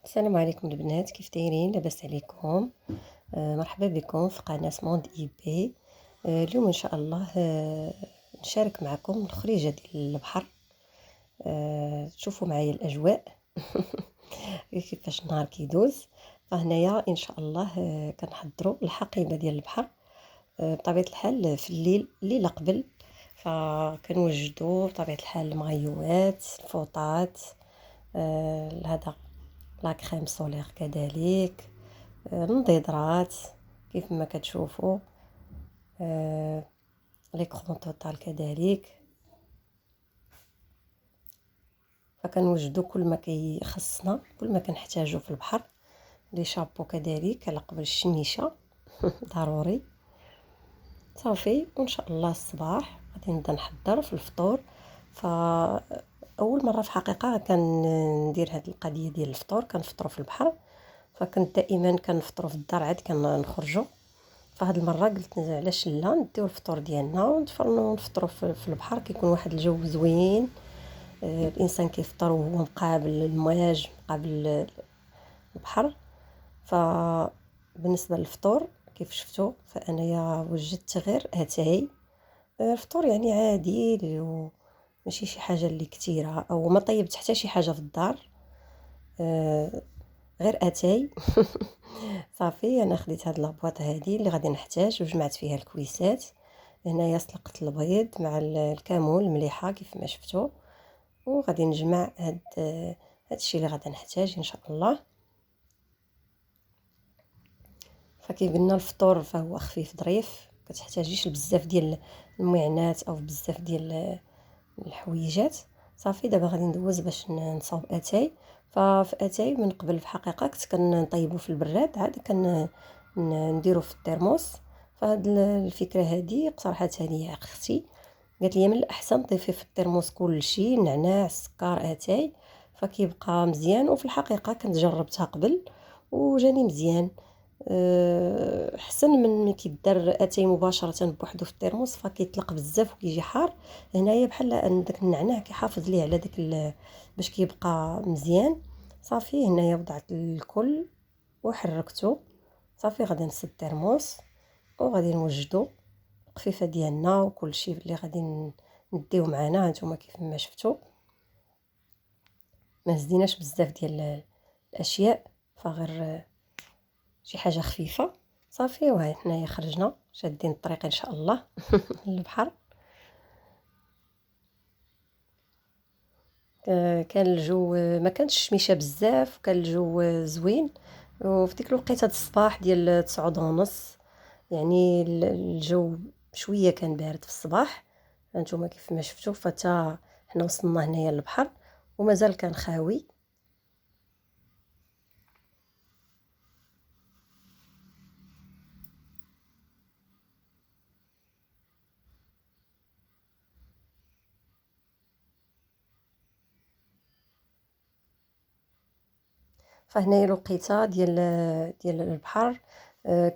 السلام عليكم البنات، كيف دايرين؟ لاباس عليكم؟ مرحبا بكم في قناة موند اي بي. اليوم ان شاء الله نشارك معكم الخريجة ديال البحر. تشوفوا معايا الاجواء كيفاش النهار كيدوز. فهنايا ان شاء الله كنحضروا الحقيبة ديال البحر. بطبيعة الحال في الليلة قبل فكنوجدوا بطبيعة الحال المغيوات، الفوطات، هذا لا كريم سولير كذلك، النضيضرات كيف ما كتشوفوا، ليكرون توتال كذلك. فكنوجدوا كل ما كيخصنا، كل ما كنحتاجو في البحر. لي شابو كذلك على قبل الشميشه ضروري. صافي، وان شاء الله الصباح غادي نبدا نحضر في الفطور. فاول مره في حقيقه كندير هذه القضيه ديال الفطور، كنفطروا في البحر. فكنت دائما كنفطروا في الدار عاد كنخرجوا. فهاد المره قلت علاش لا نديو الفطور ديالنا ونتفرنوا ونفطروا في البحر. كيكون واحد الجو زوين. الانسان كيفطر وهو مقابل المواج، مقابل البحر. فبالنسبه للفطور كيف شفتوا، فانايا وجدت غير اتاي. الفطور يعني عادي، ماشي شي حاجه اللي كثيره، او ما طيبت حتى شي حاجه في الدار. غير اتاي. صافي، انا خديت هاد لابواط هادي اللي غادي نحتاج وجمعت فيها الكويسات. هنايا سلقت البيض مع الكمون المليحه كيف ما شفتوا، وغادي نجمع هادشي اللي غادي نحتاج ان شاء الله. فكيبان لنا الفطور فهو خفيف ظريف، كتحتاجيش بزاف ديال المعينات او بزاف ديال الحويجات. صافي، دابا غادي ندوز باش نصاوب اتاي. ففي اتاي من قبل في الحقيقه كنت كنطيبو في البراد، عاد نديرو في الترموس. فهاد الفكره هذه اقترحتها لي اختي، قالت لي من الاحسن ضيفي في الترموس كلشي، النعناع، السكر، اتاي، فكيبقى مزيان. وفي الحقيقه كنت جربتها قبل وجاني مزيان. احسن من ملي كيدار اتاي مباشره بوحدو في الترموس، فكيطلق بزاف وكيجي حار. هنايا بحال ان داك النعناع كيحافظ ليه على داك باش كيبقى مزيان. صافي، هنايا وضعت الكل وحركته. صافي، غادي نصب الترموس وغادي نوجدو القفيفه ديالنا وكل شيء اللي غادي نديو معنا. هانتوما كيف ما شفتوا ما زديناش بزاف ديال الاشياء، فغير شي حاجه خفيفه. صافي، وهاي حنايا خرجنا شادين الطريق ان شاء الله للبحر. كان الجو ما كانش شميشه بزاف، وكان الجو زوين. وفي ديك الوقيته د الصباح ديال 9:30 يعني الجو شويه كان بارد في الصباح. هانتوما كيف ما شفتوا، فتا حنا وصلنا هنايا للبحر ومازال كان خاوي. فهنايا الوقيته ديال البحر،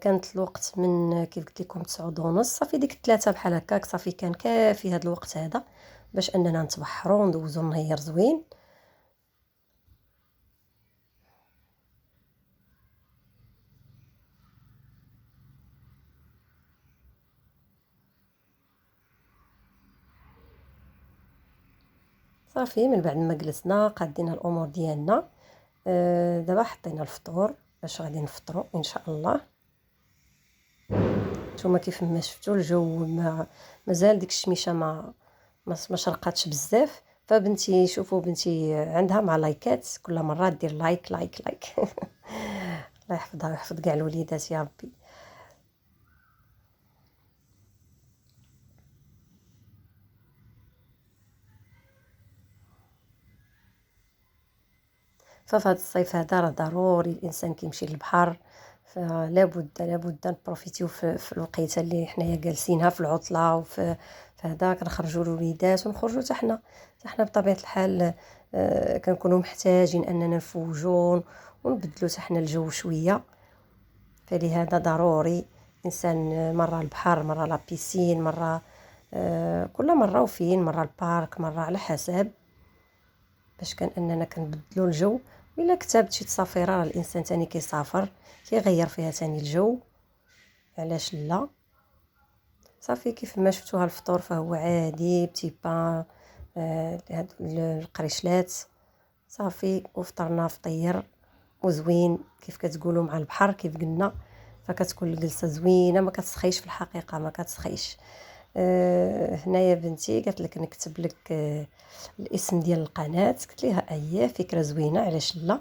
كانت الوقت من كيف قلت لكم 9:30. صافي ديك 3 بحال هكاك، صافي كان كافي هذا الوقت هذا باش اننا نتبحروا وندوزو النهار زوين. صافي، من بعد ما جلسنا قادينا الامور ديالنا. دابا حطينا الفطور باش غادي نفطروا ان شاء الله. نتوما كيف ما شفتوا الجو مازال ديك الشميشه ما شرقاتش بزاف. فبنتي، شوفوا بنتي عندها مع لايكات، كل مره دير لايك لايك لايك. الله يحفظها ويحفظ كاع الوليدات يا ربي. ففي هذا الصيف هذا راه ضروري الانسان كيمشي للبحر. فلا بد نبروفيتيو في الوقيته اللي حنايا جالسينها في العطله، في هذا كنخرجوا الوليدات ونخرجوا حتى حنا بطبيعه الحال. كنكونوا محتاجين اننا نفوجوا ونبدلوا حتى حنا الجو شويه. فلهذا ضروري الانسان مره البحر، مره لا بيسين، مره كل مره وفين، مره البارك، مره على حسب، باش كان اننا كنبدلوا الجو الا كتبت شي تصافيره، راه الانسان تاني كيسافر كيغير فيها تاني الجو، علاش لا. صافي كيف ما شفتوها الفطور فهو عادي بتي با، هاد القريشلات صافي. وفطرنا فطير وزوين كيف كتقولوا مع البحر كيف قلنا، فكتكون الجلسه زوينه ما كتسخيش في الحقيقه، ما كتسخيش. هنايا بنتي قالت لك نكتب لك الاسم ديال القناه، قلت لها اييه فكره زوينه علاش لا.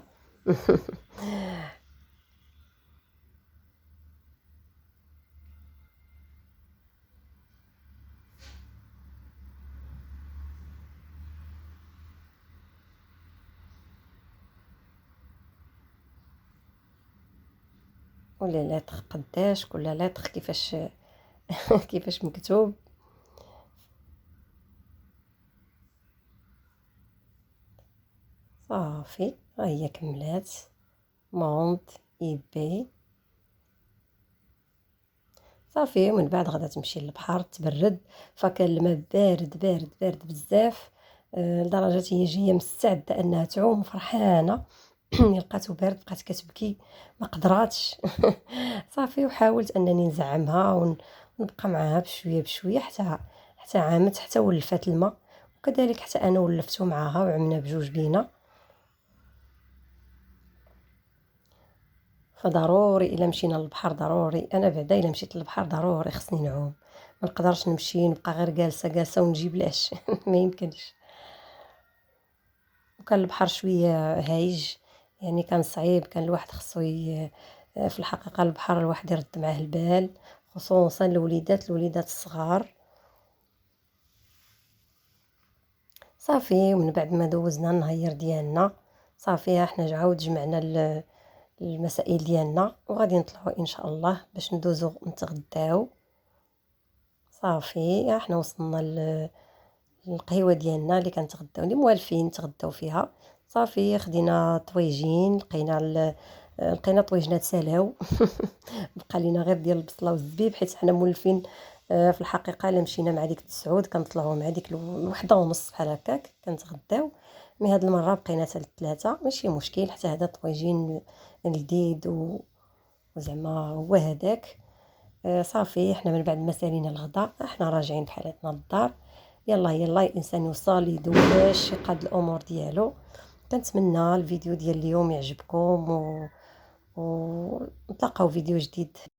ولا لتر قداش كل لتر كيفاش كيفاش مكتوب. صافي ها هي كملات مونت ايبي. صافي ومن بعد غادا تمشي للبحر تبرد، فكان الماء بارد بارد بارد بزاف، لدرجة هي جاية مستعدة انها تعوم فرحانة. لقاتو بارد بقات كتبكي ما قدراتش. صافي وحاولت انني نزعمها ونبقى معاها بشويه بشويه حتى عامت، حتى ولفات الماء، وكذلك حتى انا ولفتو معاها وعمنا بجوج بينا. فضروري الا مشينا للبحر ضروري، انا بعدا الا مشيت للبحر ضروري خصني نعوم، ما نقدرش نمشي نبقى غير جالسه جالسه ونجيب العش. ما يمكنش. وكان البحر شويه هايج، يعني كان صعيب، كان الواحد خصو في الحقيقه البحر الواحد يرد معاه البال، خصوصا الوليدات الصغار. صافي ومن بعد ما دوزنا النهير ديالنا، صافي حنا عاود جمعنا المسائل ديالنا وغادي نطلعوا ان شاء الله باش ندوزو نتغداو. صافي حنا وصلنا القهيوه ديالنا اللي كنتغداو اللي موالفين نتغداو فيها. صافي خدينا طويجين، لقينا طويجنات سلاو. بقى لينا غير ديال البصله والزبيب، حيت حنا مولفين في الحقيقه الا مشينا مع ديك التسعود كنطلعوا مع ديك الوحده ونص بحال هكاك كنتغداو. مي هاد المره بقينا حتى الثلاثه، ماشي مشكل، حتى هذا طويجين لذيذ وزعما هو هذاك. صافي حنا من بعد ما سالينا الغداء حنا راجعين بحالاتنا للدار. يلا يلا الانسان يوصل يدوز باش يقاد الامور ديالو. كنتمنى الفيديو ديال اليوم يعجبكم ونتلاقاو فيديو جديد.